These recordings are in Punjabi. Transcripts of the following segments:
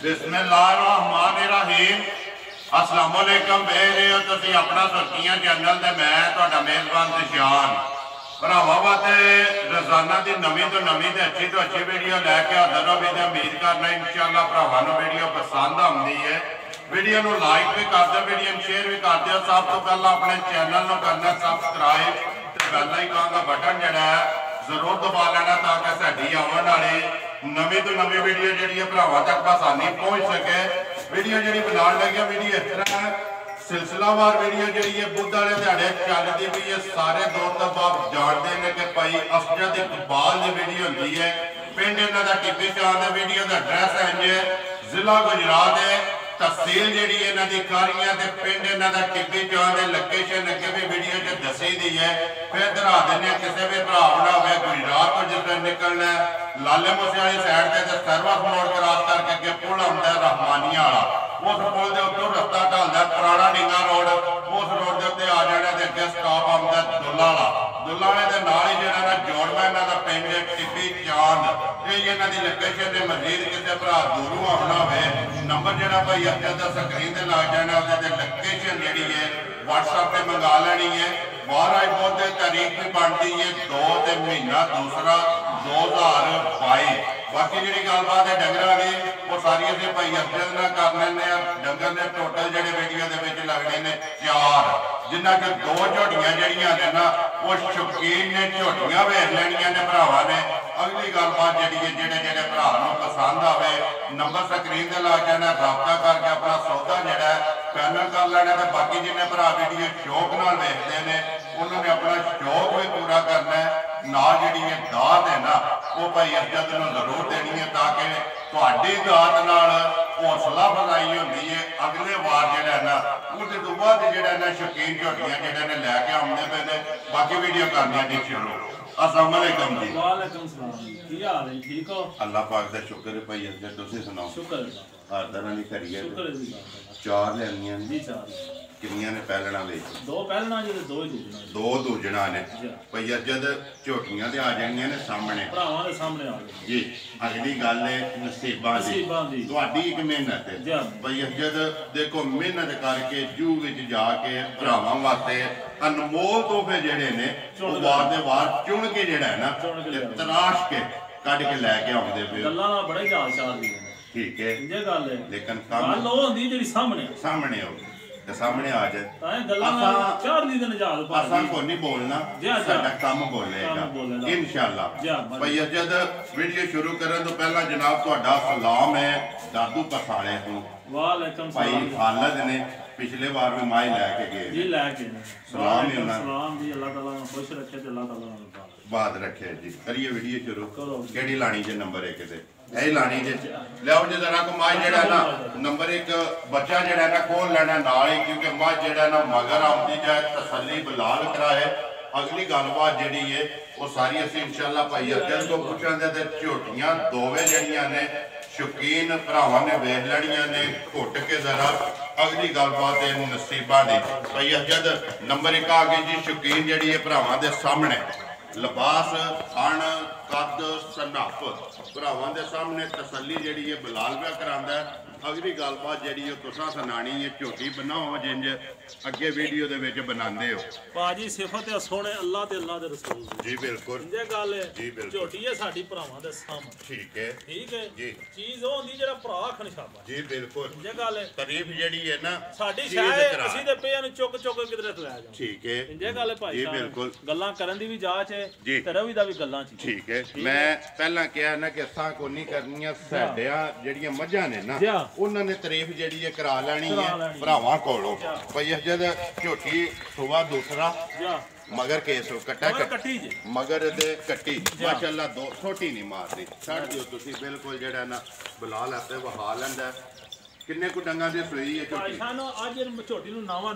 बिस्मिल्लाहिर्रहमानिर्रहीम। अस्सलाम वालेकुम। देख रहे हो तुसीं अपना सुर्खियां चैनल ते मैं तुहाडा मेज़बान दिशान भरावां वास्ते रोजाना की नवीं तो नवीं ते अच्छी वीडियो लैके हाज़र हो भी उम्मीद करना इंशाअल्लाह भरावां नूं वीडियो पसंद आउंदी है। वीडियो नूं लाइक भी कर दो, वीडियो नूं शेयर भी कर दो। सब तो पहला अपने चैनल नूं करना सबसक्राइब ते बैल आइकन दा बटन जिहड़ा है जरूर दबा लेना ताकि साडी आने वाली नवीं तो नवीं वीडियो जी भरावां तक आसानी पहुँच सके। वीडियो जी बनाने लगे वीडियो इस तरह सिलसिलावार वीडियो जी बुध वाले दिहाड़े चलती पई है। सारे दोस्त आप जानते हैं कि भाई अफजद इकबाल की वीडियो होती है। पिंड इन्हों का टिप्पी चांद है। वीडियो का एड्रैस है इंज जिला गुजरात है, तहसील जी इन्हों की कारियां पिंड इन्हों का टिप्पी चांद है। लोकेशन अगे भी वीडियो च दसी दी है। फिर दरा दें किसी भी भरा बना हो गुजरात को जिस निकलना है लाले मूसे वाली साइड से सर्वस मोड़ क्रॉस करके अगे पुल आता है रहमानिया वाला। उस पुल के उत्तों रस्ता ढलता पुराना डींगा रोड। उस रोड के उत्ते आ जाने के अगे स्टॉप आता दुल्ला वाला। दुल्ला वाले के नाल ही जो जोड़वा इन्हों का पिंड टिप्पी चांद। ये इन्हों की लोकेशन ने मजीद किसी भरा दूरों आना हो नंबर जो भाई अफजद स्क्रीन से लग जाना उसकी लोकेशन जी है व्हाट्सएप पर मंगा लेनी है। महाराज बुध तारीख भी बनती है 2 महीना दूसरा 2022। बाकी जी गलबात है डंगर की वो सारी असं भाई अफजद ना कर लें। डंगर ने टोटल जो वीडियो के लगने ने 4 जिन्हों च 2 झोटियां जड़ियां ने ना वो शौकीन ने झोटियां वेख लैनिया ने भरावां ने। अगली गलबात जी जेडे भरा पसंद आए नंबर स्क्रीन से ला जाना रबता करके अपना सौदा जोड़ा फाइनल कर लेना। तो बाकी जिन्हें भरा वीडियो शौक नाल वेखते हैं उन्होंने अपना शौक भी पूरा करना है। नाल जी दात है ना वो भाई अफजद नूं जरूर देनी है ताकि तुहाडी दात नाल हौसला अफजाई होती है। अगले वार जो ना उसके तो बाद जो शौकीन झोटियां जो लैके आते पे ने। बाकी वीडियो करनी ठीक शुरू। अस्सलाम वालेकुम जी। वालेकुम सलाम। की हाल है? ठीक हो? अल्लाह पाक दा शुक्र है भाई अफजद तुसीं सुनाओ। शुक्र है हर तरह की करिए। शुक्र है जी। 4 लैनियां जी 4 किन्नियां ने पहलना ले 2 पहलना जी ते 2 ही दूजना। 2 दूजना ने भाई अफजद झोटियां ते आ जानियां ने सामने भरावां दे सामने आ गए जी। अगली गल है नसीबां दी। तुहाडी एक मेहनत है भाई अफजद देखो मेहनत करके जू विच जाके भरावां वास्ते अनमोल तोहफे जेडे ने वो वार दे वार चुन के जेड़ा है ना तराश के कढ के लैके आउंदे पे गल्लां नाल बड़े जाल चाल दी ठीक है ये गल है। लेकिन गल ओ हुंदी जेड़ी सामने हो ते सामने आ जाए तां गल्लां नाल चार दी दिन जाल पा असां को नहीं बोलना साडा काम बोलेगा इंशाअल्लाह। भाई अफजद वीडियो शुरू करने तो पहला जनाब तुहाडा सलाम है दादू पसाड़े तो। वालेकुम भाई खालद ने पिछले बार भी माई लैके गए जी लैके सलाम ही सलाम जी। अल्लाह ताला खुश रखे ते अल्लाह ताला बात रखे जी। करिए वीडियो शुरू। केड़ी लानी जे नंबर 1 ते यही लानी जे लियाओ जे जरा को माई जेड़ा ना नंबर 1 बच्चा जेड़ा ना खोल लेना नाल ही क्योंकि माई जेड़ा ना मगर आउंदी जाए तसल्ली बिलाल कराए। अगली गलबात जी है वो सारी असं इंशाअल्लाह भाई अफजद को पूछांगे ते झोटियां दोवें जड़ियां ने शौकीन भरावां ने वेख लड़ियां ने घुट के जरा। अगली गलबात है नसीबां दी। भाई अफजद नंबर 1 आ गई जी शौकीन जी है भरावां दे सामने लिबास खान कद सनफ भरावां दे सामने तसल्ली जी है बिलाल भी करांदा है। अगली गलबात जी तुसां सुनानी है झोटी बनाओ जिंज अगे वीडियो दे विच बनांदे हो पाजी सिफत है सोने अल्लाह ते अल्लाह दे रसूल जी बिल्कुल ये गल है जी बिल्कुल झोटी है साडी भरावां दे सामने ठीक है जी चीज ओ हुंदी जेड़ा भरा खनशाबा जी बिल्कुल ये गल है तारीफ जेड़ी है ना साडी शायद असि ते पे नु चुक चुक किधरे ले जाओ ठीक है ये गल है भाई जी बिल्कुल गल्लां करन दी भी जाच है ते रवि दा भी गल्लां च ठीक है। मैं पहला कहा ना कि असां को नहीं करनियां साडियां जेड़ियां मझां ने ना उन्होंने तारीफ जी है करा लैनी है भरावां कोलों। भाई अफजद झोटी सुबह दूसरा मगर केस कट्टा मगर दे कट्टी माशाअल्लाह 2 छोटी नहीं मारती छड़ दियो तुसी बिल्कुल जेड़ा ना बिलाल आते वहा लैंदा। किन्ने को डंगा दी सूई है झोटी शानो आज झोटी नु नावा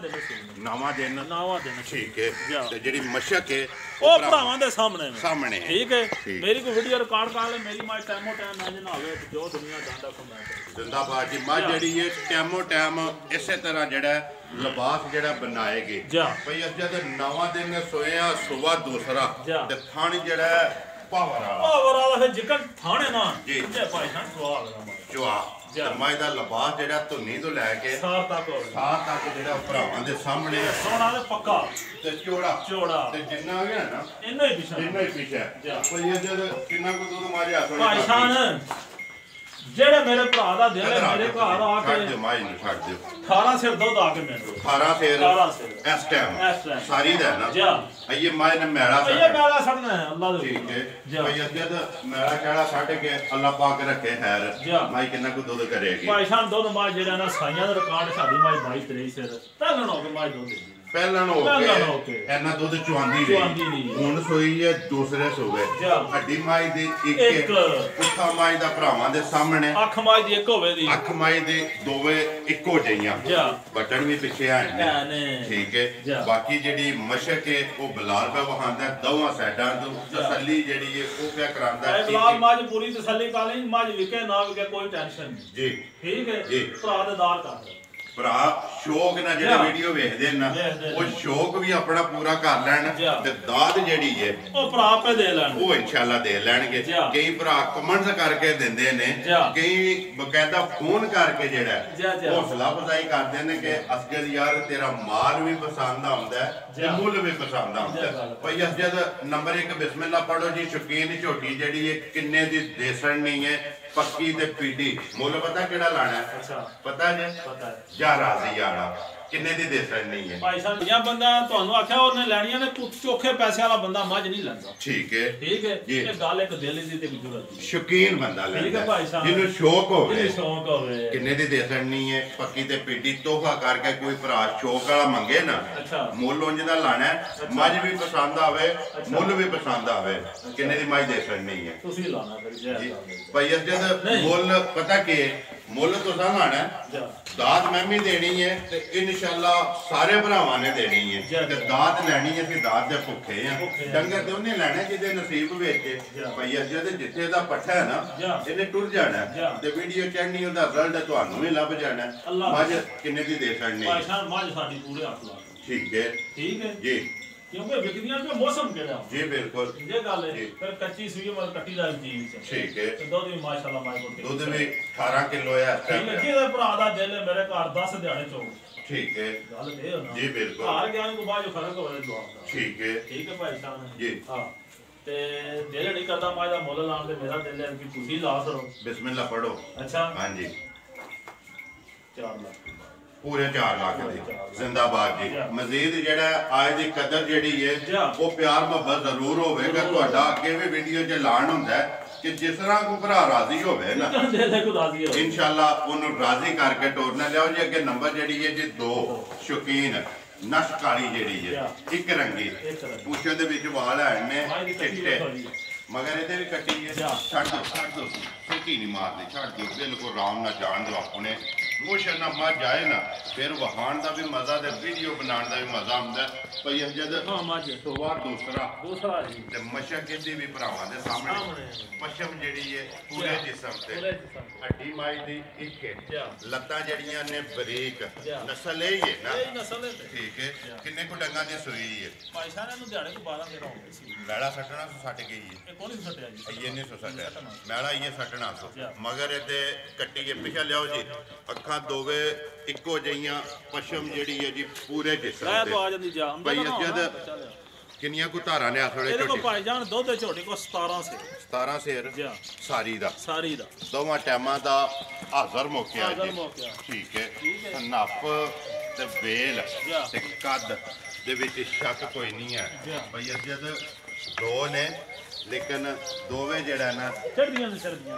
दिन ठीक है ते जेडी मशक है ओ भरावां दे सामने ठीक है। मेरी को वीडियो रिकॉर्ड कर ले मेरी मां टाइमो टाइम ना ना होवे जो दुनिया जानदा कमांड जिंदाबाद जी। मां जेडी है टाइमो टाइम इसे तरह जेड़ा लिबास जेड़ा बनाएगी भाई अफजद 9वां दिन सोया सुबह दूसरा ते थान जेड़ा पावर वाला जिकन थाने ना जी भाई जान सवाल जवाब ਮਾਈ ਦਾ ਲਿਬਾਸ ਜਿਹੜਾ ਧੁੰਨੀ ਤੋਂ ਲੈ ਕੇ ਸਾਹ ਤੱਕ ਜਿਹੜਾ ਭਰਾਵਾਂ ਦੇ ਸਾਹਮਣੇ ਸੋਹਣਾ ਤੇ ਪੱਕਾ ਤੇ ਚੋੜਾ ਤੇ ਜਿੰਨਾ ਹੋ ਗਿਆ ਨਾ ਇੰਨਾ ਹੀ ਪਿਛਾ ਕੋਈ ਜਦ ਕਿੰਨਾ ਕੋ ਦੁੱਧ ਮਾਰਿਆ ਥੋੜੀ ਭਾਈ ਸਾਹਿਬ ਜਿਹੜੇ ਮੇਰੇ ਭਰਾ ਦਾ ਦਿਲ ਹੈ ਮੇਰੇ ਘਰ ਆ ਕੇ ਮਾਈ ਨੂੰ ਛੱਡ ਦਿਓ 18 ਸਿਰ ਦੁੱਧ ਆ ਕੇ ਮੈਨੂੰ 18 ਸਿਰ ਇਸ ਟਾਈਮ ਸਾਰੀ ਦਾ ਨਾ ਇਹ ਮਾਈ ਨੇ ਮੈਲਾ ਛੱਡਣਾ ਹੈ ਅੱਲਾ ਦੇ ਠੀਕ ਹੈ ਭਾਈ ਜਦ ਮੈਲਾ ਕਿਹੜਾ ਛੱਡ ਕੇ ਅੱਲਾ ਪਾਕ ਰੱਖੇ ਖੈਰ ਮਾਈ ਕਿੰਨਾ ਕੋ ਦੁੱਧ ਕਰੇਗੀ ਭਾਈ ਸਾਹਿਬ ਦੁੱਧ ਮਾਂ ਜਿਹੜਾ ਨਾ ਸਾਈਆਂ ਦਾ ਰਿਕਾਰਡ ਸਾਡੀ ਮਾਈ 22 23 ਸਿਰ ਪਹਿਲਾਂ ਹੋ ਕੇ ਮਾਈ ਦੁੱਧ ਦਿੰਦੀ ਪਹਿਲਾਂ ਹੋ ਕੇ ਇਹਨਾਂ ਦੁੱਧ ਚੁਆਂਦੀ ਨਹੀਂ ਹੁਣ ਸੋਈ ਹੈ ਦੂਸਰੇ ਸੂਬੇ ਹੱਡੀ ਮਾਈ ਦੀ ਇੱਕ ਪੁੱਠਾ ਮਾਈ ਦਾ ਭਰਾਵਾਂ ਦੇ ਸਾਹਮਣੇ ਅੱਖ ਮਾਈ ਦੀ ਇੱਕ ਹੋਵੇ ਦੀ ਅੱਖ ਮਾਈ ਦੇ ਦੋਵੇਂ ਇੱਕੋ ਜਿਹੀਆਂ ਬਟਨ ਵੀ ਪਿੱਛੇ ਆਏ ਨੇ ਠੀਕ ਹੈ ਬਾਕੀ ਜਿਹੜੀ ਮਸ਼ਕ ਹੈ ਉਹ ਬਲਾਲ ਪਾ ਵਹਾਂਦਾ ਦੋਵਾਂ ਸਾਈਡਾਂ ਤੋਂ ਤਸੱਲੀ ਜਿਹੜੀ ਹੈ ਉਹ ਪਿਆ ਕਰਾਂਦਾ ਹੈ ਬਲਾਲ ਮਾਝ ਪੂਰੀ ਤਸੱਲੀ ਕਰ ਲਈ ਮਾਝ ਵਿਕੇ ਨਾ ਵਿਕੇ ਕੋਈ ਟੈਨਸ਼ਨ ਨਹੀਂ ਜੀ ਠੀਕ ਹੈ ਭਰਾ ਦੇ ਦਾਰ ਕਰ ਭਰਾ ਸ਼ੌਕ ਨਾਲ ਜਿਹੜਾ ਵੀਡੀਓ ਵੇਖਦੇ ਨੇ ਉਹ ਸ਼ੌਕ ਵੀ ਆਪਣਾ ਪੂਰਾ ਕਰ ਲੈਣ ਤੇ ਦਾਦ ਜਿਹੜੀ ਹੈ ਉਹ ਭਰਾ ਆਪੇ ਦੇ ਲੈਣ ਉਹ ਇਨਸ਼ਾਅੱਲਾ ਦੇ ਲੈਣਗੇ ਕਈ ਭਰਾ ਕਮੈਂਟਸ ਕਰਕੇ ਦਿੰਦੇ ਨੇ ਕਈ ਬਕਾਇਦਾ ਫੋਨ ਕਰਕੇ ਜਿਹੜਾ ਹੌਸਲਾ ਅਫਜ਼ਾਈ ਕਰਦੇ ਨੇ ਕਿ ਅਸਗਰ ਯਾਰ ਤੇਰਾ ਮਾਲ ਵੀ ਪਸੰਦ ਆਉਂਦਾ ਤੇ ਮੁੱਲ ਵੀ ਪਸੰਦ ਆਉਂਦਾ ਭਾਈ ਅਸਗਰ ਨੰਬਰ 1 ਬਿਸਮਿਲ੍ਲਾ ਪੜੋ ਜੀ ਸ਼ੌਕੀਨ ਝੋਟੀ ਜਿਹੜੀ ਹੈ ਕਿੰਨੇ ਦੀ ਦੇਸਣ ਨਹੀਂ ਹੈ ਪੱਕੀ ਤੇ ਪੀਡੀ ਮੁੱਲ ਪਤਾ ਕਿਹੜਾ ਲਾਣਾ ਹੈ ਪਤਾ ਜੀ ਜਾਂ ਰਾਜ਼ੀ ਆੜਾ ਕਿੰਨੇ ਦੀ ਦੇਸਣ ਨਹੀਂ ਹੈ ਭਾਈ ਸਾਹਿਬ ਜਾਂ ਬੰਦਾ ਤੁਹਾਨੂੰ ਆਖਿਆ ਉਹਨੇ ਲੈਣੀਆਂ ਨੇ ਚੋਖੇ ਪੈਸੇ ਵਾਲਾ ਬੰਦਾ ਮੱਝ ਨਹੀਂ ਲੈਂਦਾ ਠੀਕ ਹੈ ਇਹ ਗੱਲ ਇੱਕ ਦਿਲ ਦੀ ਤੇ ਜ਼ਰੂਰਤ ਦੀ ਸ਼ੌਕੀਨ ਬੰਦਾ ਲੈਂਦਾ ਜਿਹਨੂੰ ਸ਼ੌਕ ਹੋਵੇ ਕਿੰਨੇ ਦੀ ਦੇਸਣ ਨਹੀਂ ਹੈ ਪੱਕੀ ਤੇ ਪੀਡੀ ਤੋਹਫਾ ਕਰਕੇ ਕੋਈ ਭਰਾ ਸ਼ੌਕ ਵਾਲਾ ਮੰਗੇ ਨਾ ਮੁੱਲ ਉਂਝ ਦਾ ਲਾਣਾ ਮੱਝ ਵੀ ਪਸੰਦ ਆਵੇ ਮੁੱਲ ਵੀ ਪਸੰਦ ਆਵੇ ਕਿੰਨੇ ਦੀ ਮੱਝ ਦੇਸਣ ਨਹੀਂ ਹੈ ਤੁਸੀਂ ਲਾਣਾ ਫਿਰ ਭਾਈ ਜਦ ਮੁੱਲ ਪਤਾ ਕੀ ਮੁੱਲ ਤੁਸੀਂ ਲਾਣਾ ਦਾਤ ਮੈਂ ਵੀ ਦੇਣੀ ਹੈ ਤੇ ਇਨਸ਼ਾਅੱਲਾ ਸਾਰੇ ਭਰਾਵਾਂ ਨੇ ਦੇਣੀ ਹੈ ਤੇ ਦਾਤ ਲੈਣੀ ਹੈ ਅਸੀਂ ਦਾਤ ਦੇ ਭੁੱਖੇ ਆ ਡੰਗਰ ਤੇ ਉਹਨੇ ਲੈਣਾ ਜਿਹਦੇ ਨਸੀਬ ਵਿੱਚ ਭਾਈ ਜਦ ਜਿੱਥੇ ਦਾ ਪੱਠਾ ਹੈ ਨਾ ਇਹਨੇ ਟੁਰ ਜਾਣਾ ਤੇ ਵੀਡੀਓ ਚੜਨੀ ਉਹਦਾ ਰਿਜ਼ਲਟ ਤੁਹਾਨੂੰ ਵੀ ਲੱਭ ਜਾਣਾ ਮੱਝ ਕਿੰਨੇ ਦੀ ਦੇ ਸਕਣੀ ਭਾਈ ਸਾਹਿਬ ਮੱਝ ਸਾਡੀ ਪੂਰੇ 8 ਲੱਖ ਠੀਕ ਹੈ ਜੀ ਕਿਉਂਕਿ ਵਿਕਦੀਆਂ ਤੇ ਮੌਸਮ ਕਿਹੜਾ ਜੀ ਬਿਲਕੁਲ ਇਹ ਗੱਲ ਹੈ ਫਿਰ ਕੱਚੀ ਸੂਈ ਮਰ ਕੱਟੀ ਦਾ ਚੀਜ਼ ਠੀਕ ਹੈ ਤੇ ਦੁੱਧ ਵੀ ਮਾਸ਼ਾਅੱਲਾ ਮਾਈ ਕੋਲ ਦੁੱਧ ਵੀ 18 ਕਿਲੋ ਹੈ ਜਿਹਦੇ ਭਰਾ ਦਾ ਦਿਲ ਹੈ ਮੇਰੇ ਘਰ 10 ਦਿਹਾੜੇ ਚੋਂ ਠੀਕ ਹੈ ਗੱਲ ਇਹ ਹੋਣਾ ਜੀ ਬਿਲਕੁਲ ਘਰ ਗਿਆ ਨੂੰ ਬਾਅਦ ਫਰਕ ਹੋਵੇ ਦੁਆ ਦਾ ਠੀਕ ਹੈ ਭਾਈ ਸਾਹਿਬ ਜੀ ਹਾਂ ਤੇ ਦਿਲ ਨਹੀਂ ਕਰਦਾ ਮਾਈ ਦਾ ਮੁੱਲ ਲਾਉਣ ਤੇ ਮੇਰਾ ਦਿਲ ਹੈ ਕਿ ਤੁਸੀਂ ਲਾ ਕਰੋ ਬਿਸਮਿਲ੍ਲਾ ਪੜੋ ਅੱਛਾ ਹਾਂਜੀ 4 ਲੱਖ ਪੂਰੇ 4 ਲੱਖ ਦੀ ਜ਼ਿੰਦਾਬਾਦ ਜੀ ਮਜ਼ੀਦ ਜਿਹੜਾ ਆਏ ਦੀ ਕਦਰ ਜਿਹੜੀ ਹੈ ਉਹ ਪਿਆਰ ਮੁਹੱਬਤ ਜ਼ਰੂਰ ਹੋਵੇਗਾ ਤੁਹਾਡਾ ਅੱਗੇ ਵੀ ਵੀਡੀਓ 'ਚ ਐਲਾਨ ਹੁੰਦਾ ਕਿ ਜਿਸ ਤਰ੍ਹਾਂ ਕੋਈ ਭਰਾ ਰਾਜ਼ੀ ਹੋਵੇ ਨਾ ਇਨਸ਼ਾਅੱਲਾ ਉਹਨੂੰ ਰਾਜ਼ੀ ਕਰਕੇ ਟੋਰਨਾ ਲਿਆਓ ਜੀ ਅੱਗੇ ਨੰਬਰ ਜਿਹੜੀ ਹੈ ਜੀ 2 ਸ਼ੌਕੀਨ ਨਸ਼ ਕਾਲੀ ਜਿਹੜੀ ਹੈ ਇੱਕ ਰੰਗੀ ਪੁੱਛੇ ਦੇ ਵਿੱਚ ਵਾਲ ਆਣ ਨੇ ਚਿੱਟੇ ਮਗਰ ਇਹਦੇ ਵੀ ਕੱਟੀ ਹੈ ਛੱਡ ਦੋ ਸਿੱਟੀ ਨਹੀਂ ਮਾਰਦੀ ਛੱਡ ਦਿਓ ਬਿਲਕੁਲ ਆਰਾਮ ਨਾਲ ਜਾਣ ਦਿਓ ਆਪਣੇ ਮੋਸ਼ਨ ਨਾਲ ਮੱਝ ਜਾਏ ਨਾ ਫਿਰ ਵਹਾਣ ਦਾ ਵੀ ਮਜ਼ਾ ਤੇ ਵੀਡੀਓ ਬਣਾਉਣ ਦਾ ਵੀ ਮਜ਼ਾ ਆਉਂਦਾ ਭਈ ਜਦ ਮੱਝ ਤੋਂ ਬਾਅਦ ਦੂਸਰਾ ਜੀ ਤੇ ਮਸ਼ਕ ਇਹਦੀ ਵੀ ਭਰਾਵਾਂ ਦੇ ਸਾਹਮਣੇ ਪਸ਼ਮ ਜਿਹੜੀ ਹੈ ਪੂਰੇ ਜਿਸਮ ਤੇ ਹੱਡੀ ਮਾਈ ਦੀ ਇੱਕ ਹੈ ਲੱਤਾਂ ਜਿਹੜੀਆਂ ਨੇ ਬਰੀਕ ਨਸਲ ਇਹ ਹੈ ਨਾ ਨਸਲ ਹੈ ਠੀਕ ਹੈ ਕਿੰਨੇ ਕੁ ਡੰਗਾਂ ਦੀ ਸੂਈ ਹੈ ਭਾਈ ਸਾਹਿਬ ਨੂੰ ਦਿਹਾੜੇ ਕੋ 12 13 ਹੋਵੇ ਸੀ ਮੈਲਾ ਸੱਟਣਾ ਸੱਟ ਗਈ ਹੈ ਇਹ ਕੋਣੀ ਸੱਟਿਆ ਜੀ ਇਹ ਨਹੀਂ ਸੱਟਿਆ ਮੈਲਾ ਇਹ ਸੱਟਣਾ ਮਗਰ ਇਹਦੇ ਕੱਟੀ ਕੇ ਪਿਛਾ ਲਿਆਓ ਜੀ ਅੱਖਾਂ ਦੋਵੇਂ ਇੱਕੋ ਜਿਹੀਆਂ ਪਸ਼ਮ ਜਿਹੜੀ ਹੈ ਜੀ ਪੂਰੇ ਜਿਸਮ ਤੇ ਆ ਜਾਂਦੀ ਜਾਮ ਭਾਈ ਜਦ ਕਿੰਨੀਆਂ ਕੁ ਧਾਰਾਂ ਨੇ ਆਸੜੇ ਝੋਟੀ ਇਹਦੇ ਕੋ ਭਾਈ ਜਾਨ ਦੁੱਧ ਦੇ ਝੋਟੀ ਕੋ 17 ਸਿਰ ਸਾਰੀ ਦਾ ਦੋਵਾਂ ਟਾਈਮਾਂ ਦਾ ਹਾਜ਼ਰ ਮੌਕਿਆ ਜੀ ਠੀਕ ਹੈ ਨੱਪ ਤੇ ਵੇਲ ਤੇ ਕੱਦ ਦੇ ਵਿੱਚ ਸ਼ੱਕ ਕੋਈ ਨਹੀਂ ਹੈ ਭਾਈ ਜਦ ਦੋ ਨੇ ਲੇਕਿਨ ਦੋਵੇਂ ਜਿਹੜਾ ਨਾ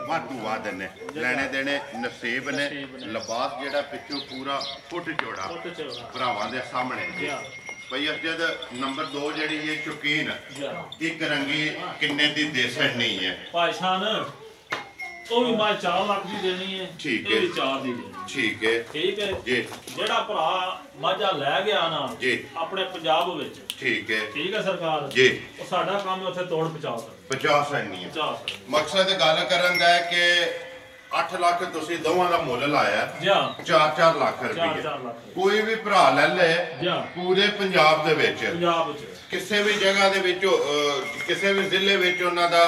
ਵਾਧੂ ਵਾਧ ਨੇ ਲੈਣੇ ਦੇਣੇ ਨਸੀਬ ਨੇ ਲਿਬਾਸ ਜਿਹੜਾ ਪਿੱਛੋਂ ਪੂਰਾ ਫੁੱਟ ਚੌੜਾ ਭਰਾਵਾਂ ਦੇ ਸਾਹਮਣੇ ਭਈ ਜਦ ਨੰਬਰ 2 ਜਿਹੜੀ ਹੈ ਸ਼ੌਕੀਨ ਇੱਕ ਰੰਗੀ ਕਿੰਨੇ ਦੀ ਦੇਸਣ ਨਹੀਂ ਹੈ ਭਾਈ ਸਾਹਿਬ ਉਹ ਵੀ ਮੈਂ 4 ਲੱਖ ਦੀ ਦੇਣੀ ਹੈ ਠੀਕ ਹੈ 4 ਦੀ ਦੇਣੀ ਠੀਕ ਹੈ ਜੀ ਜਿਹੜਾ ਭਰਾ ਮਾਝਾ ਲੈ ਗਿਆ ਨਾ ਜੀ ਆਪਣੇ ਪੰਜਾਬ ਵਿੱਚ ਠੀਕ ਹੈ ਸਰਕਾਰ ਜੀ ਉਹ ਸਾਡਾ ਕੰਮ ਉੱਥੇ ਤੋੜ ਪਹੁੰਚਾ ਸਕਦੀ ਹੈ ਮਕਸਦ ਗੱਲ ਕਰਨ ਦਾ ਹੈ ਕਿ 8 ਲੱਖ ਤੁਸੀਂ ਦੋਵਾਂ ਦਾ ਮੁੱਲ ਲਾਇਆ ਜਾਂ 4-4 ਲੱਖ ਰੁਪਏ। ਕੋਈ ਵੀ ਭਰਾ ਲੈ ਲੈ ਪੂਰੇ ਪੰਜਾਬ ਦੇ ਵਿੱਚ ਕਿਸੇ ਵੀ ਜਗ੍ਹਾ ਦੇ ਵਿੱਚ ਕਿਸੇ ਵੀ ਜ਼ਿਲ੍ਹੇ ਵਿੱਚ ਉਹਨਾਂ ਦਾ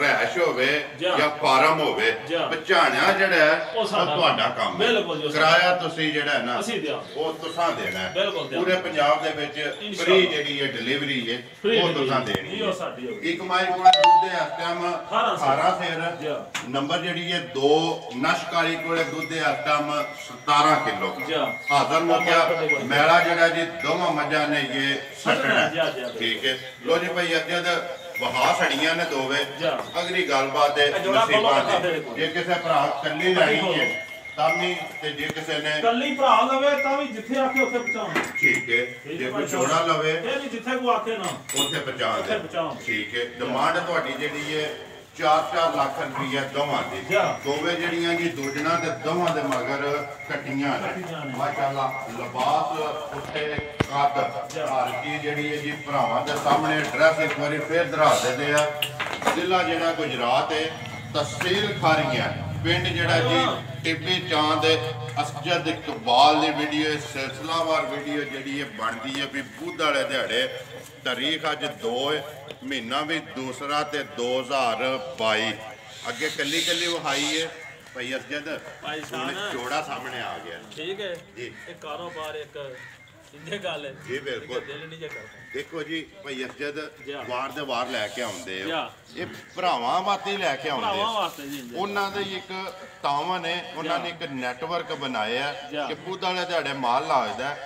ਰਹਿائش ਹੋਵੇ ਜਾਂ ਫਾਰਮ ਹੋਵੇ, ਪਛਾਣਿਆ ਜਿਹੜਾ ਉਹ ਤੁਹਾਡਾ ਕੰਮ ਹੈ। ਕਿਰਾਇਆ ਤੁਸੀਂ ਜਿਹੜਾ ਹੈ ਨਾ ਉਹ ਤੁਸੀਂ ਦੇਣਾ ਹੈ। ਪੂਰੇ ਪੰਜਾਬ ਦੇ ਵਿੱਚ ਫ੍ਰੀ ਜਿਹੜੀ ਹੈ ਡਿਲੀਵਰੀ ਹੈ ਉਹ ਤੁਸੀਂ ਦੇਣੀ ਹੈ। ਇੱਕ ਮਾਈ ਕੋਲ ਦੁੱਧ ਦੇ ਇਸ ਟਾਈਮ 18 ਸੇਰ ਨੰਬਰ ਜਿਹੜੀ ਹੈ 2 ਨਸ਼ਕਾਰੀ ਕੋਲੇ ਦੁੱਧ ਦੇ ਇਸ ਟਾਈਮ 17 ਕਿਲੋ ਹਾਜ਼ਰ ਮੁਕਿਆ ਮੈਲਾ ਜਿਹੜਾ ਜੀ ਦੋਵਾਂ ਮੱਝਾਂ ਨੇ ਇਹ ਸੱਟਣਾ। ਠੀਕ ਹੈ ਲੋ ਜੀ ਭਾਈ ਅੱਜ ਵਹਾ ਸੜੀਆਂ ਨੇ ਦੋਵੇਂ। ਅਗਲੀ ਗੱਲਬਾਤ ਹੈ ਨਸੀਬਾਂ ਦੀ। ਜੇ ਕਿਸੇ ਭਰਾ ਕੱਲੀ ਲੈਣੀ ਹੈ ਤਾਂ ਵੀ, ਤੇ ਜੇ ਕਿਸੇ ਨੇ ਕੱਲੀ ਭਰਾ ਲਵੇ ਤਾਂ ਵੀ ਜਿੱਥੇ ਆਕੇ ਉੱਥੇ ਪਹੁੰਚਾਉਣਾ। ਠੀਕ ਹੈ ਜੇ ਕੋਈ ਛੋੜਾ ਲਵੇ ਇਹ ਵੀ ਜਿੱਥੇ ਕੋ ਆਕੇ ਨਾ ਉੱਥੇ ਪਹੁੰਚਾ ਦੇ। ਠੀਕ ਹੈ ਡਿਮਾਂਡ ਤੁਹਾਡੀ ਜਿਹੜੀ ਹੈ 4-4 ਲੱਖ ਰੁਪਈਆ ਦੋਵਾਂ ਦੀ। ਦੋਵੇਂ ਜਿਹੜੀਆਂ ਜੀ ਦੋਜਣਾ ਤੇ ਦੋਵਾਂ ਦੇ ਮਗਰ ਕੱਟੀਆਂ ਨੇ ਮਾਸ਼ਾਅੱਲਾ। ਲਿਬਾਸ ਉੱਤੇ ਕੱਦ ਹਰ ਚੀਜ਼ ਜਿਹੜੀ ਹੈ ਜੀ ਭਰਾਵਾਂ ਦੇ ਸਾਹਮਣੇ। ਐਡਰੈਸ ਇੱਕ ਵਾਰੀ ਫੇਰ ਦਰਾ ਦਿੰਦੇ ਆ। ਜ਼ਿਲ੍ਹਾ ਜਿਹੜਾ ਗੁਜਰਾਤ ਹੈ, ਤਹਿਸੀਲ ਖਾਰੀਆਂ, ਪਿੰਡ ਜਿਹੜਾ ਜੀ ਟਿੱਬੀ ਚਾਂਦ। ਅਸਜਦ ਇਕਬਾਲ ਦੀ ਵੀਡੀਓ ਸਿਲਸਿਲਾਵਾਰ ਵੀਡੀਓ ਜਿਹੜੀ ਹੈ ਬਣਦੀ ਹੈ ਵੀ ਬੁੱਧ ਵਾਲੇ ਦਿਹਾੜੇ। ਤਾਰੀਖ ਅੱਜ 2 ਹੈ, ਮਹੀਨਾ ਵੀ ਦੂਸਰਾ ਤੇ 2022। ਅੱਗੇ ਕੱਲੀ ਵਹਾਈ ਹੈ ਭਾਈ ਅਸਜਦ। ਚੋੜਾ ਸਾਹਮਣੇ ਆ ਗਿਆ। ਠੀਕ ਹੈ ਜੀ। ਇਹ ਕਾਰੋਬਾਰ ਇੱਕ ਇੰਨੇ ਗੱਲ ਹੈ ਜੀ। ਬਿਲਕੁਲ ਦਿਲ ਨਹੀਂ ਕਰਦਾ। ਦੇਖੋ ਜੀ ਭਾਈ ਅਸਜਦ ਵਾਰ ਦੇ ਵਾਰ ਲੈ ਕੇ ਆਉਂਦੇ ਆ। ਇਹ ਭਰਾਵਾਂ ਵਾਸਤੇ ਲੈ ਕੇ ਆਉਂਦੇ ਆ। ਉਹਨਾਂ ਦੇ ਇੱਕ ਤਾਵਾਂ ਨੇ ਉਹਨਾਂ ਨੇ ਇੱਕ ਨੈਟਵਰਕ ਬਣਾਇਆ ਕਿ ਬੁੱਧ ਵਾਲੇ ਦਿਹਾੜੇ ਮਾਲ ਲਾਜਦਾ।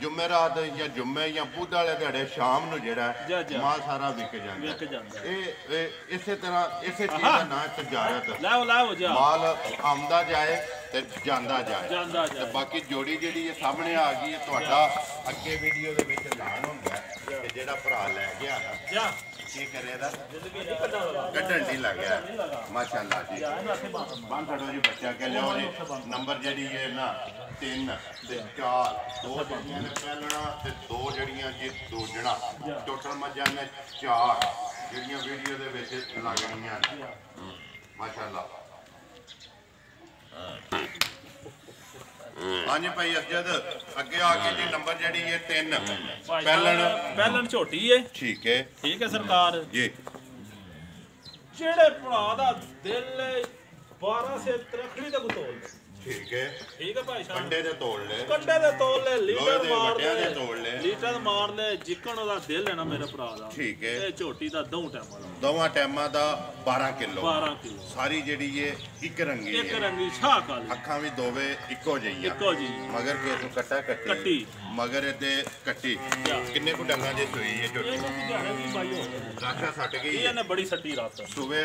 ਜੁਮੇਰਾਤ ਜਾਂ ਜੁਮੇ ਜਾਂ ਬੁੱਧ ਵਾਲੇ ਦਿਹਾੜੇ ਸ਼ਾਮ ਨੂੰ ਜਿਹੜਾ ਮਾਲ ਸਾਰਾ ਵਿਕ ਜਾਂਦਾ। ਇਹ ਇਸੇ ਤਰ੍ਹਾਂ ਇਸੇ ਚੀਜ਼ ਦਾ ਨਾਂ ਤਜਾਰਤ। ਮਾਲ ਆਉਂਦਾ ਜਾਏ ਤੇ ਜਾਂਦਾ ਜਾਏ। ਤੇ ਬਾਕੀ ਜੋੜੀ ਜਿਹੜੀ ਇਹ ਸਾਹਮਣੇ ਆ ਗਈ ਹੈ ਤੁਹਾਡਾ ਅੱਗੇ ਵੀਡੀਓ ਦੇ ਵਿੱਚ ਐਲਾਨ ਹੁੰਦਾ ਕਿ ਜਿਹੜਾ ਭਰਾ ਲੈ ਗਿਆ ਕੀ ਕਰੇ ਇਹਦਾ ਕੱਢਣ ਨਹੀਂ ਲੱਗਿਆ। ਮਾਸ਼ਾਅੱਲਾ ਜੀ ਬੰਦ ਛੱਡੋ ਜੀ ਬੱਚਾ ਕੇ ਲਿਆਓ ਜੀ। ਨੰਬਰ ਜਿਹੜੀ ਹੈ ਨਾ 3 ਤੇ 4 2 ਜਿਹੜੀਆਂ ਨੇ ਪਹਿਲਣਾ ਤੇ 2 ਜਿਹੜੀਆਂ ਜੀ ਦੋਜਣਾ। ਟੋਟਲ ਮੱਝਾਂ ਨੇ 4 ਜਿਹੜੀਆਂ ਵੀਡੀਓ ਦੇ ਵਿੱਚ ਲੱਗਣੀਆਂ ਨੇ। ਮਾਸ਼ਾਅੱਲਾ। ਹਾਂਜੀ ਭਾਈ ਅਸਜਦ ਅੱਗੇ ਆ ਕੇ ਜੀ ਨੰਬਰ ਜਿਹੜੀ ਹੈ 3 ਪਹਿਲਣ ਝੋਟੀ ਹੈ। ਠੀਕ ਹੈ ਸਰਕਾਰ ਜੀ। ਜਿਹੜੇ ਭਰਾ ਦਾ ਦਿਲ 12 ਸੇ ਤਰਖੜੀ ਤੱਕ ਤੋਲ। ਠੀਕ ਹੈ ਭਾਈ ਸਾਹਿਬ। ਕੰਡੇ ਦੇ ਤੋੜ ਲੈ ਲੀਟਰ ਮਾਰ ਲੈ ਜਿੱਕਣ ਉਹਦਾ ਦਿਲ ਹੈ ਨਾ ਮੇਰੇ ਭਰਾ ਦਾ। ਠੀਕ ਹੈ ਇਹ ਝੋਟੀ ਦਾ ਦੋਵਾਂ ਟਾਈਮਾਂ ਦਾ 12 ਕਿਲੋ ਸਾਰੀ ਜਿਹੜੀ ਹੈ ਇੱਕ ਰੰਗੀ ਛਾਹ ਕਾਲੀ। ਅੱਖਾਂ ਵੀ ਦੋਵੇਂ ਇੱਕੋ ਜਿਹੀਆਂ ਮਗਰ ਕੇ ਤੋਂ ਕੱਟੀ ਮਗਰ ਇਹਦੇ ਕੱਟੀ। ਕਿੰਨੇ ਕੁ ਡੰਗਾਂ ਦੇ ਸੂਈ ਹੈ ਝੋਟੀ? ਰਾਖਾ ਸੱਟ ਗਈ ਇਹਨੇ ਬੜੀ ਸੱਟੀ ਰਾਤ ਸੂਵੇ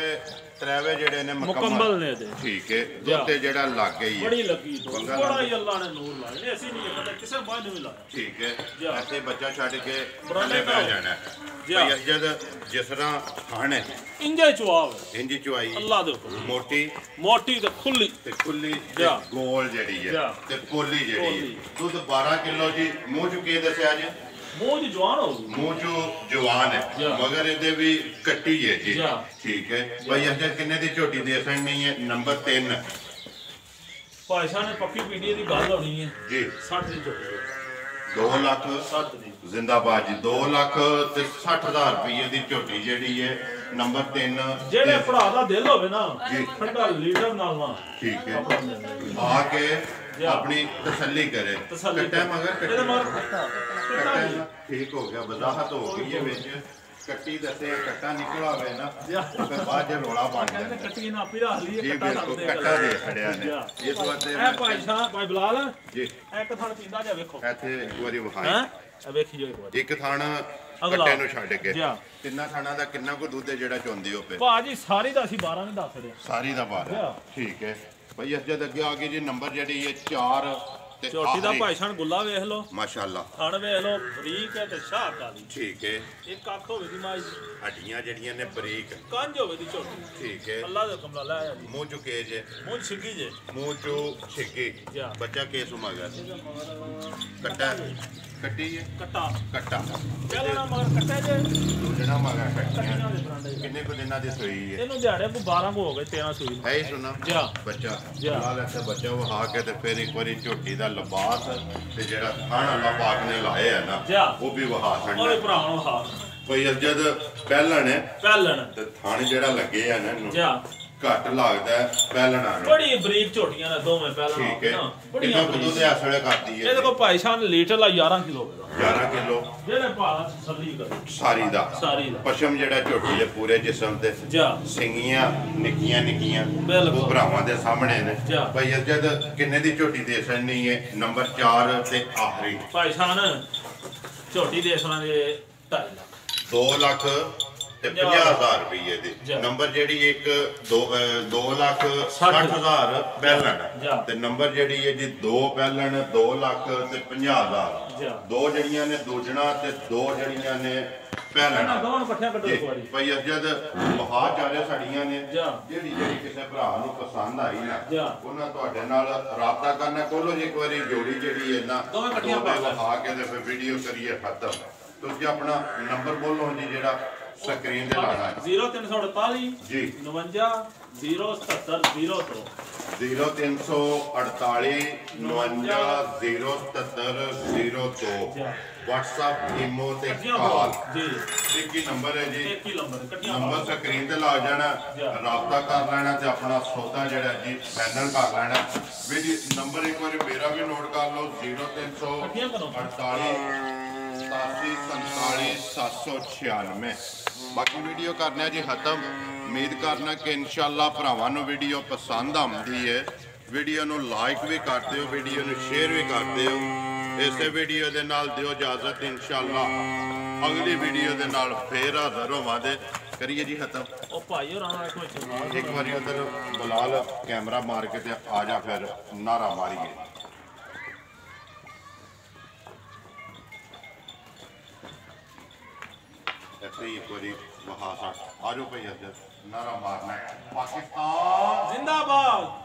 3 ਵਜੇ ਜਿਹੜੇ ਨੇ ਮੁਕੰਮਲ ਨੇ। ਠੀਕ ਹੈ ਦੁੱਤੇ ਜਿਹੜਾ ਲੱਗ ਗਈ ਹੈ ਬੜੀ ਲੱਗੀ ਬੜਾ ਹੀ ਅੱਲਾ ਨੇ ਨੂਰ ਲਾਇਆ। ਅਸੀਂ ਨਹੀਂ ਪਤਾ ਕਿਸੇ ਬਾਅਦ ਨਹੀਂ ਲਾਇਆ। ਠੀਕ ਹੈ ਐਸੇ ਬੱਚਾ ਛੱਡ ਕੇ ਥੱਲੇ ਪੈ ਜਾਣਾ ਭਾਈ ਅਸਜਦ। ਜਿਸ ਤਰ੍ਹਾਂ ਖਾਣੇ ਇੰਜੇ ਚੁਆਵ ਇੰਜੀ ਚੁਆਈ ਅੱਲਾ ਦੇ ਹੁਕਮ। ਮੋਟੀ ਤੇ ਖੁੱਲੀ ਤੇ ਗੋਲ ਜਿਹੜੀ ਹੈ ਤੇ ਪੋਲੀ ਜਿਹੜੀ ਹੈ। ਦੁੱਧ 12 ਕਿਲੋ ਜੀ। ਮੂੰਹ ਚ ਕੀ ਦੱਸਿਆ ਜੀ? ਮੂੰਹ ਜਵਾਨ ਹੋ ਗਈ। ਮੂੰਹ ਚ ਜਵਾਨ ਹੈ ਮਗਰ ਇਹਦੇ ਵੀ ਕੱਟੀ ਹੈ ਜੀ। ਠੀਕ ਹੈ ਭਾਈ ਅਸਜਦ ਕਿੰਨੇ ਦੀ ਝੋਟੀ ਦੇ ਸਕਣੀ ਹੈ? ਨੰਬਰ 3 ਭਾਈ ਸਾਹਿਬ ਨੇ ਪੱਕੀ ਪੀੜੀ ਦੀ ਗੱਲ ਹੋਣੀ ਹੈ ਜੀ। 60 ਦੀ ਝੋਟੀ 2 ਲੱਖ 60 ਦੀ ਜ਼ਿੰਦਾਬਾਦ ਜੀ। 2 ਲੱਖ ਤੇ 60,000 ਰੁਪਏ ਦੀ ਝੋਟੀ ਜਿਹੜੀ ਹੈ ਨੰਬਰ 3। ਜਿਹੜੇ ਭਰਾ ਦਾ ਦਿਲ ਹੋਵੇ ਨਾ ਠੰਡਾ ਲੀਟਰ ਨਾਲ ਨਾ। ਠੀਕ ਹੈ ਆ ਕੇ ਆਪਣੀ ਤਸੱਲੀ ਕਰੇ। ਕੱਟਾ ਮਗਰ ਠੀਕ ਹੋ ਗਿਆ। ਵਜ਼ਾਹਤ ਹੋ ਗਈ ਹੈ ਵਿੱਚ ਕੱਟੀ ਦੱਸੇ ਕੱਟਾ ਨਿਕਲ ਆਵੇ ਨਾ ਫਿਰ ਬਾਅਦ ਜੇ ਰੋਲਾ ਬਣ ਜਾਂਦਾ। ਕੱਟੀ ਨਾ ਆਪੀ ਰੱਖ ਲਈ ਕੱਟਾ ਦੇ ਖੜਿਆ ਨੇ ਇਸ ਵਾਸਤੇ। ਇਹ ਭਾਈ ਸਾਹਿਬ ਭਾਈ ਬਲਾਲ ਜੀ ਇੱਕ ਥਣ ਪੀਂਦਾ ਜਾ ਵੇਖੋ ਇੱਥੇ ਇੱਕ ਵਾਰੀ ਵਿਖਾਈ। ਇਹ ਵੇਖੀ ਜੋ ਇੱਕ ਵਾਰੀ। ਇੱਕ ਥਣ ਕੱਟੇ ਨੂੰ ਛੱਡ ਕੇ ਤਿੰਨਾਂ ਥਾਣਾ ਦਾ ਕਿੰਨਾ ਕੋ ਦੁੱਧ ਜਿਹੜਾ ਚੋਂਦੀ ਉਹ ਪੇ? ਭਾਜੀ ਸਾਰੀ ਦਾ ਅਸੀਂ 12 ਨਹੀਂ ਦੱਸ ਰਹੇ। ਸਾਰੀ ਦਾ 12 ਠੀਕ ਹੈ ਭਾਈ ਅਸਜਦ ਅੱਗੇ ਆ ਗਏ ਜੀ। ਨੰਬਰ ਜਿਹੜੀ ਹੈ 4 ਝੋਟੀ ਦਾ ਭਾਈਸ਼ਾਨ ਗੁੱਲਾ ਵੇਖ ਲਓ ਮਾਸ਼ਾਅੱਲਾ ਥਣ ਵੇਖ ਲਓ ਬਰੀਕ ਹੈ ਤੇ ਸ਼ਾਹ ਕਾਲੀ ਠੀਕ ਹੈ ਇੱਕ ਅੱਖ ਹੋਵੇ ਦੀ ਮਾਈ ਹੱਡੀਆਂ ਜਿਹੜੀਆਂ ਨੇ ਬਰੀਕ ਕੰਜ ਹੋਵੇ ਦੀ ਝੋਟੀ ਠੀਕ ਹੈ ਅੱਲਾ ਦਾ ਕਮਲਾ ਲਾਇਆ ਜੀ ਮੂੰਹ ਚੁਕੇ ਜੇ ਮੂੰਹ ਛਿੱਗੀ ਜੇ ਮੂੰਹ ਚੋ ਛਿੱਗੀ ਬੱਚਾ ਕੇਸ ਮਗਰ ਕੱਟਾ ਕੱਟੀ ਹੈ ਕੱਟਾ ਪਹਿਲਾਂ ਮਗਰ ਕੱਟਾ ਜੇ ਦੂਜਾ ਮਗਰ ਕੱਟਿਆ ਕਿੰਨੇ ਕੁ ਦਿਨਾਂ ਦੀ ਸੂਈ ਹੈ ਇਹਨੂੰ ਦਿਹਾੜੇ ਕੋ 12 ਕੋ ਹੋ ਗਏ 13 ਸੂਈ ਹੈ ਹੀ ਸੁਣਾ ਬੱਚਾ ਲਾ ਲੈਂਦਾ ਬੱਚਾ ਵਹਾ ਕੇ ਤੇ ਫਿਰ ਇੱਕ ਵਾਰੀ ਝੋਟੀ ਦਾ ਲਿਬਾਸ ਤੇ ਜਿਹੜਾ ਥਣ ਅੱਲਾ ਪਾਕ ਨੇ ਲਾਇਆ ਹੈ ਨਾ ਉਹ ਵੀ ਵਹਾ ਛੱਡਣਾ ਓਏ ਭਰਾ ਨੂੰ ਵਹਾ ਕੋਈ ਜਦ ਪਹਿਲਣ ਤੇ ਥਣ ਜਿਹੜਾ ਲੱਗੇ ਆ ਨਾ ਇਹਨੂੰ ਘੱਟ ਲੱਗਦਾ ਪਹਿਲਣਾ ਬੜੀ ਬਰੀਕ ਝੋਟੀਆਂ ਨੇ ਦੋਵੇਂ ਪਹਿਲਣਾ ਠੀਕ ਹੈ ਬੜੀਆਂ ਦੁੱਧ ਦੇ ਆਸੜੇ ਕਰਦੀ ਹੈ ਇਹਦੇ ਕੋ ਭਾਈ ਸ਼ਾਨ ਲੀਟਰ ਲਾ 11 ਕਿਲੋ 11 ਕਿਲੋ ਜਿਹੜੇ ਭਾਲਾ ਸੱਲੀ ਕਰ ਸਾਰੀ ਦਾ ਪਸ਼ਮ ਜਿਹੜਾ ਝੋਟੀ ਦੇ ਪੂਰੇ ਜਿਸਮ ਤੇ ਸਿੰਗੀਆਂ ਨਿੱਕੀਆਂ ਉਹ ਭਰਾਵਾਂ ਦੇ ਸਾਹਮਣੇ ਨੇ ਭਾਈ ਜਦ ਕਿੰਨੇ ਦੀ ਝੋਟੀ ਦੇ ਸਕਣੀ ਹੈ ਨੰਬਰ 4 ਤੇ ਆਖਰੀ ਭਾਈ ਸ਼ਾਨ ਝੋਟੀ ਦੇ ਸਣਾ ਦੇ 2.5 ਲੱਖ 50,000 ਰੁਪਏ ਦੀ ਨੰਬਰ ਜਿਹੜੀ ਇੱਕ 2,60,000 ਪਹਿਲਣ ਤੇ ਨੰਬਰ ਜਿਹੜੀ ਹੈ ਜੀ 2 ਪਹਿਲਣ 2 ਲੱਖ ਤੇ 50,000 ਦੋ ਜਿਹੜੀਆਂ ਨੇ ਦੋਜਣਾ ਤੇ ਦੋ ਜਿਹੜੀਆਂ ਨੇ ਪਹਿਲਣ ਦੋਵਾਂ ਇਕੱਠਿਆਂ ਕੱਢੋ ਇੱਕ ਵਾਰੀ ਭਾਈ ਜਦ ਮਹਾ ਚਾਰੇ ਸਾਡੀਆਂ ਨੇ ਜਿਹੜੀ ਕਿਸੇ ਭਰਾ ਨੂੰ ਪਸੰਦ ਆਈ ਨਾ ਉਹਨਾਂ ਤੁਹਾਡੇ ਨਾਲ ਰਾਬਤਾ ਕਰਨਾ ਕੋਲੋਂ ਇੱਕ ਵਾਰੀ ਜੋੜੀ ਜਿਹੜੀ ਹੈ ਨਾ ਦੋਵੇਂ ਇਕੱਠੀਆਂ ਵਹਾ ਕੇ ਤੇ ਫਿਰ ਵੀਡੀਓ ਕਰੀਏ ਖਤਮ ਤੁਸੀਂ ਆਪਣਾ ਨੰਬਰ ਬੋਲੋ ਜੀ ਜਿਹੜਾ ਸਕਰੀਨ ਤੇ ਲਾਣਾ ਹੈ 0348 ਜੀ 49 077 02 0348 49 077 02 WhatsApp ਈਮੋ ਤੇ ਕਾਲ ਜੀ ਇੱਕ ਹੀ ਨੰਬਰ ਹੈ ਜੀ ਇੱਕ ਹੀ ਨੰਬਰ ਸਕਰੀਨ ਤੇ ਲਾ ਜਾਣਾ ਰਾਬਤਾ ਕਰ ਲੈਣਾ ਤੇ ਆਪਣਾ ਸੌਦਾ ਜਿਹੜਾ ਜੀ ਫਾਈਨਲ ਕਰ ਲੈਣਾ ਵੀ ਨੰਬਰ ਇੱਕ ਵਾਰੀ ਮੇਰਾ ਵੀ ਨੋਟ ਕਰ ਲਓ 0348 874796 ਬਾਕੀ ਵੀਡੀਓ ਕਰਨਾ ਜੀ ਖਤਮ ਉਮੀਦ ਕਰਨਾ ਕਿ ਇਨਸ਼ਾਅੱਲਾ ਭਰਾਵਾਂ ਨੂੰ ਵੀਡੀਓ ਪਸੰਦ ਆਉਂਦੀ ਹੈ ਵੀਡੀਓ ਨੂੰ ਲਾਈਕ ਵੀ ਕਰ ਦਿਓ ਵੀਡੀਓ ਨੂੰ ਸ਼ੇਅਰ ਵੀ ਕਰ ਦਿਓ ਇਸੇ ਵੀਡੀਓ ਦੇ ਨਾਲ ਦਿਓ ਇਜਾਜ਼ਤ ਇਨਸ਼ਾਅੱਲਾ ਅਗਲੀ ਵੀਡੀਓ ਦੇ ਨਾਲ ਫੇਰ ਹਾਜ਼ਰ ਹੋਵਾਂਗੇ ਕਰੀਏ ਜੀ ਖਤਮ ਉਹ ਭਾਈ ਹੋਰਾਂ ਨਾਲ ਕੋਈ ਇੱਕ ਵਾਰੀ ਉਧਰ ਬਲਾਲ ਕੈਮਰਾ ਮਾਰ ਕੇ ਤੇ ਆ ਜਾ ਫਿਰ ਨਾਰਾ ਮਾਰੀਏ ऐसे ही पूरी वहाँ आ जाओ भाई नारा मारना है पाकिस्तान जिंदाबाद।